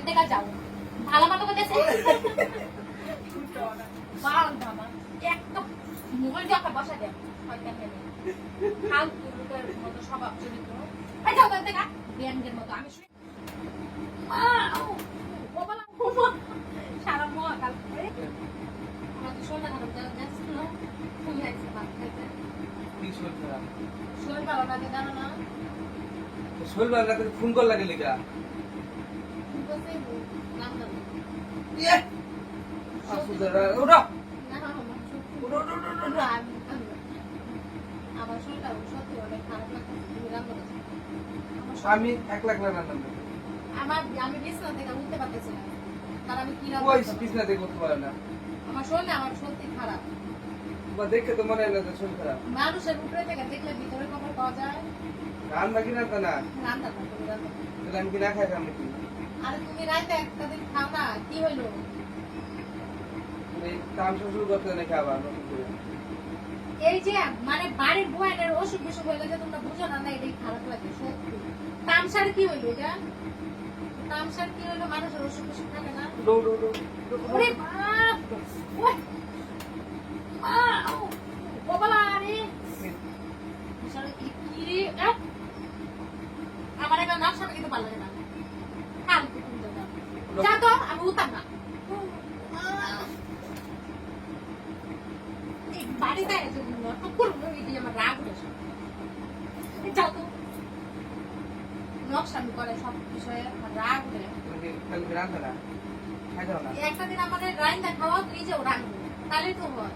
দেখা যাও ভালো মতো করতেছে বাল বাবা একটা মোবাইল দিয়ে একটা বসা দেয় শয়তান মেয়ে ফালতু লোকের মতো স্বভাব চরিত্র এই যাও দেখা ব্যাংকের মতো আমি শুই সারা মহাকাল আমাকে শোনা যাচ্ছিল তুমি একটু ভাত খাইতে কি শরীর খারাপ? শরীর ভালো লাগে জানো না শরীর ভালো লাগলে ফোন কর লাগে লিগা। ইয়ে! আসুদারা, ওঠো! ওঠো, ওঠো, ওঠো, ওঠো। আমার শরীরটা সত্যি অনেক খারাপ লাগছে তুমি রান্না করছো আমি 1 লাখ রান্না করব। আমি বিছানা থেকে উঠতে পারতেছি না কারণ আমি কি ওই বিছনা থেকে করতে পারে না। আমার শরীর আমার সত্যি খারাপ বা দেখে তো মনে হয় না যে শরীর খারাপ। মানুষের উপরে থেকে দেখলে ভিতরে খবর পাওয়া যায় রান্না কি রান্না না? রান্না না তুমি রান্না তাহলে আমি কি না খাই খাম নাকি? আরে তুমি রাইতে একটা দিন খাও না কি হইলো এই কাম শ্বশুর করতে না খাবার নতুন করে। এই যে মানে বাড়ির বউয়ের অসুখ বিসুখ হইলে যে তোমরা বুঝো না এটাই খারাপ লাগে সত্যি তামসার কি হইলো এটা তামসার কি হইলো মানুষের অসুখ বিসুখ থাকে না ডো ডো ডো। ওরে বাপ ওই ও বাবা রে বিশাল কি রে আমার এটা নাক সামনে কিন্তু ভালো লাগে না কাল যা তো আমি উতাম না বাড়িতে এসে আমার রাগ উঠেছে যাও তো নকশান করে সব বিষয়ে আমার রাগ উঠে কালকে রান্না না খাই দাও না। একটা দিন আমাদের রাইন্দা খাওয়া নিজেও রাখবো তাহলে তো হয়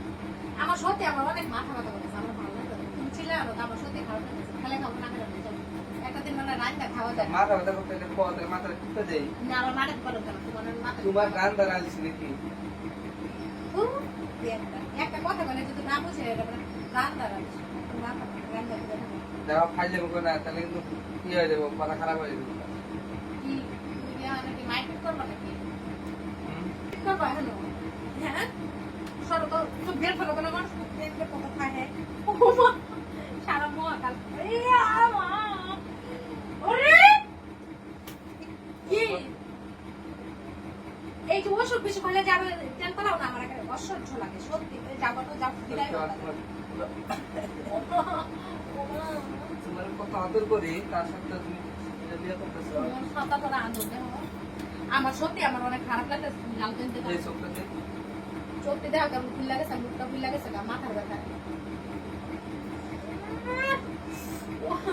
আমার সত্যি আমার অনেক মাথা ব্যথা করতেছে আমার ভালো লাগে তুমি ছিলে আনো আমার সত্যি খারাপ লাগতেছে খেলে খাবো না খেলে একটা দিন মানে রাইন্দা খাওয়া যায় মাথা ব্যথা করতে গেলে পথে মাথা টিপতে দেই। না আমার মাথা করে কেন তোমার মাথা তোমার রান্না রাঁধছি নাকি? একটা কথা বলে যদি না বুঝে রান্না রাখছি যারা খাইলে মুখে না তাহলে কিন্তু কি হয়ে যাবো মাথা খারাপ হয়ে যাবে। কি তুমি নাকি মাইন্ড করবা নাকি করবা হলো হ্যাঁ সরো তো তো বের ফেলো কেন মানুষ দেখলে কত খায় হ্যাঁ সারা মহাকাল ওরে কি এই যে অসুখ বিসুখ হলে যাবে তেল পালাও না আমার এখানে অসহ্য লাগে সত্যি যাবো তো যাবো বিদায় তোমার কত আদর করি তার সাথে তুমি বিয়ে করতেছো। আমার সত্যি আমার অনেক খারাপ লাগতেছে এই চোখটাতে চোখটি দেখা কেমন ফুল লাগেছে মুখটা ফুল লাগেছে মাথার ব্যথা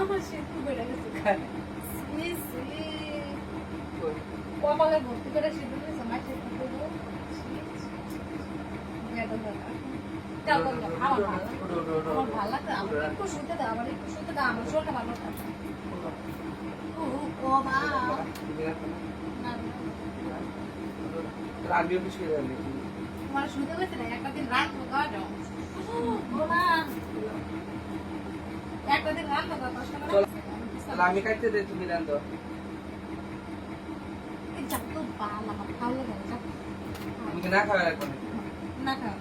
আমার শীত বেড়ে গেছে কপালে ভর্তি করে শীত বেড়েছে মাঠে আমার ভালো লাগছে আমার একটু শুতে দাও আমার একটু শুতে দাও আমার শরীরটা ভালো থাকে ও মা আমিও কিছু জানি তোমার শুতে গেছে না একটা দিন রাখবো গাড়ো একটা দিন রাখবো তাহলে আমি কাটতে দেই তুমি রান্ধ। তো বাল আমার ভালো লাগে তুমি কি না খাওয়া এখন? না খাও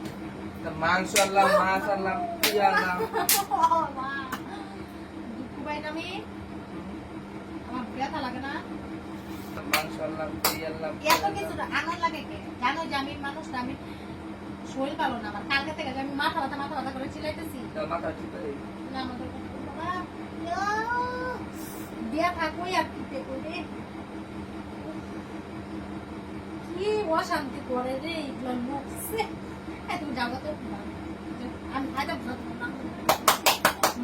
মাংস আনলাম মাছ আনলাম কি আনলাম দুঃখ পাই না আমি আমার ব্যথা লাগে না মাংস আনলাম কি আনলাম এত কিছু আনন্দ লাগে কে জানো যে আমি মানুষ না আমি শরীর ভালো না আমার কালকে থেকে আমি মাথা ব্যথা করে চিলাইতেছি মাথা ঠিক করে না আমাদের দিয়া থাকোই আর কি করে কি অশান্তি করে রে এইগুলোর মুখ তুমি যাবো তো আমি খাইতাম না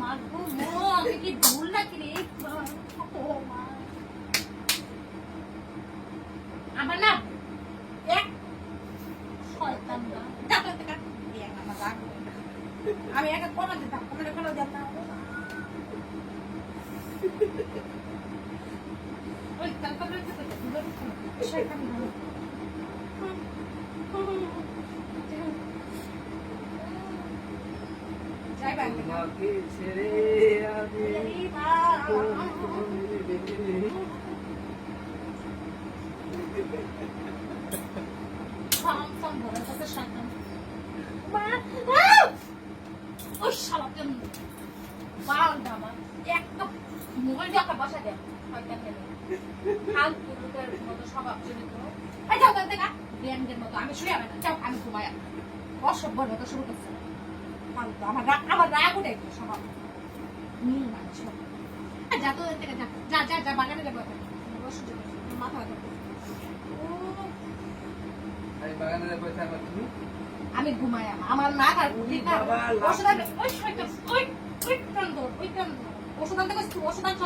মারবো আমি কি ভুল নাকি রে আমার না এক শয়তান না আমি একা কোনো দিতাম কোনো দিতাম ওই কালকে শয়তান তোমাকে ছেড়ে আমি ওই শালাকে বাল দামা একটা মোবাইল দিয়ে একটা বসা দেয় ফালতু লোকের মতো স্বভাব চরিত্র হরিণের মতো আমি শুয়ে যাবে না যাও আমি ঘুমাই অসভ্য মতো শুরু করছে ফালতু আমার রাগ উঠে গেল সবার মানুষ যা তো এর থেকে যা যা যা যা বাগানে যাবো এখন বসে যাবো মাথা ব্যথা করছে। আমি বাগানে যাবো আমার তুমি আমি ঘুমাই আমার মাথা ওষুধ আনতে ওষুধ আনতে ওষুধ আনছ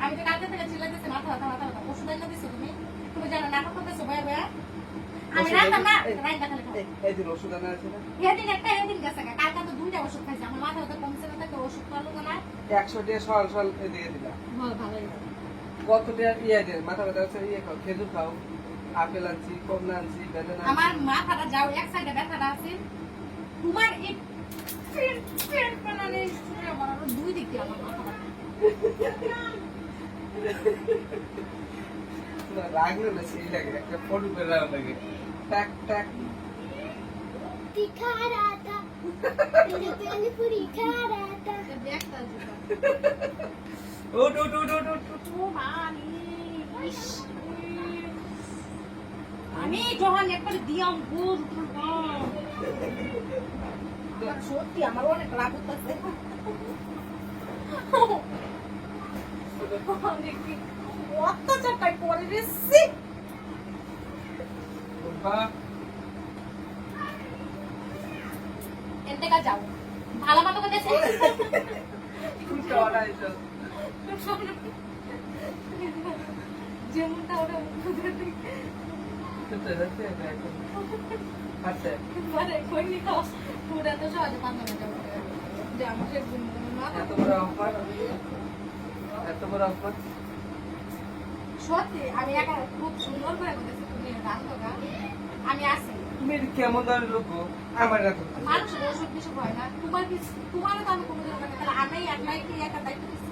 আমি তো কালকে থেকে চিল্লাইতেছি মাথা ব্যথা মাথা ব্যথা ওষুধ এনে দিছো তুমি তুমি জানো নাটক করতেছো ভয়া ভয়া আমি রাখতাম না রাইন দেখালে এই যে ওষুধ আনা আছে না এদিন একটা এদিন গেছে কালকে তো দুইটা ওষুধ খাইছি আমার মাথা ব্যথা কমছে না তো ওষুধ খাওয়ালো না 100 টাকা সল সল দিয়ে দিলা ভালোই কত টাকা ইয়ে দিয়ে মাথা ব্যথা আছে ইয়ে খাও খেজুর খাও আপেল আনছি কমলা আনছি বেদানা আমার মাথাটা যাও এক সাইডে ব্যথাটা আছে তোমার এই মানে আমার দুই দিক দিয়ে আমার মাথা রাগ না সেই লাগে একটা ফটো করে রাখা লাগে টাক টাক दिखा रहा था मेरे पहले पूरी खा रहा था দেখতা ওট ওট ওট ওট ওট ও মানি আমি যখন একবার দিয়াম গুড় সত্যি আমার অনেক রাগ করতেছে অত্যাচারটাই করে দিচ্ছি বাহ এর থেকে যাও ভালো মতো করে দেশে কুটা ওড়াইছো যেমনটা ওরা কুটা যাচ্ছে না এখন আচ্ছা মানে কইনি তো পুরা তো সহজে পান্না যাবো যে আমাকে মাথা এত বড় অফার এত বড় অফার সত্যি আমি একা খুব সুন্দর করে বলেছি তুমি রাখো গা আমি আসি তুমি কেমন ধরনের লোক গো? আমার রাখো মানুষের ওষুধ কিছু হয় না তোমারও তো আমি কোনোদিন ওখানে তাহলে আমি একলাই কি একা দায়িত্ব দিচ্ছি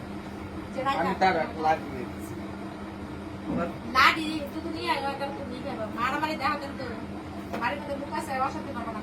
যে আমি তার লাগিয়ে দিচ্ছি লাডি তুই নিয়ে আয় তুমি নিয়ে যাবে মারামারি দেখা কিন্তু বাড়ির মধ্যে লুকাছে অশান্তি করবো না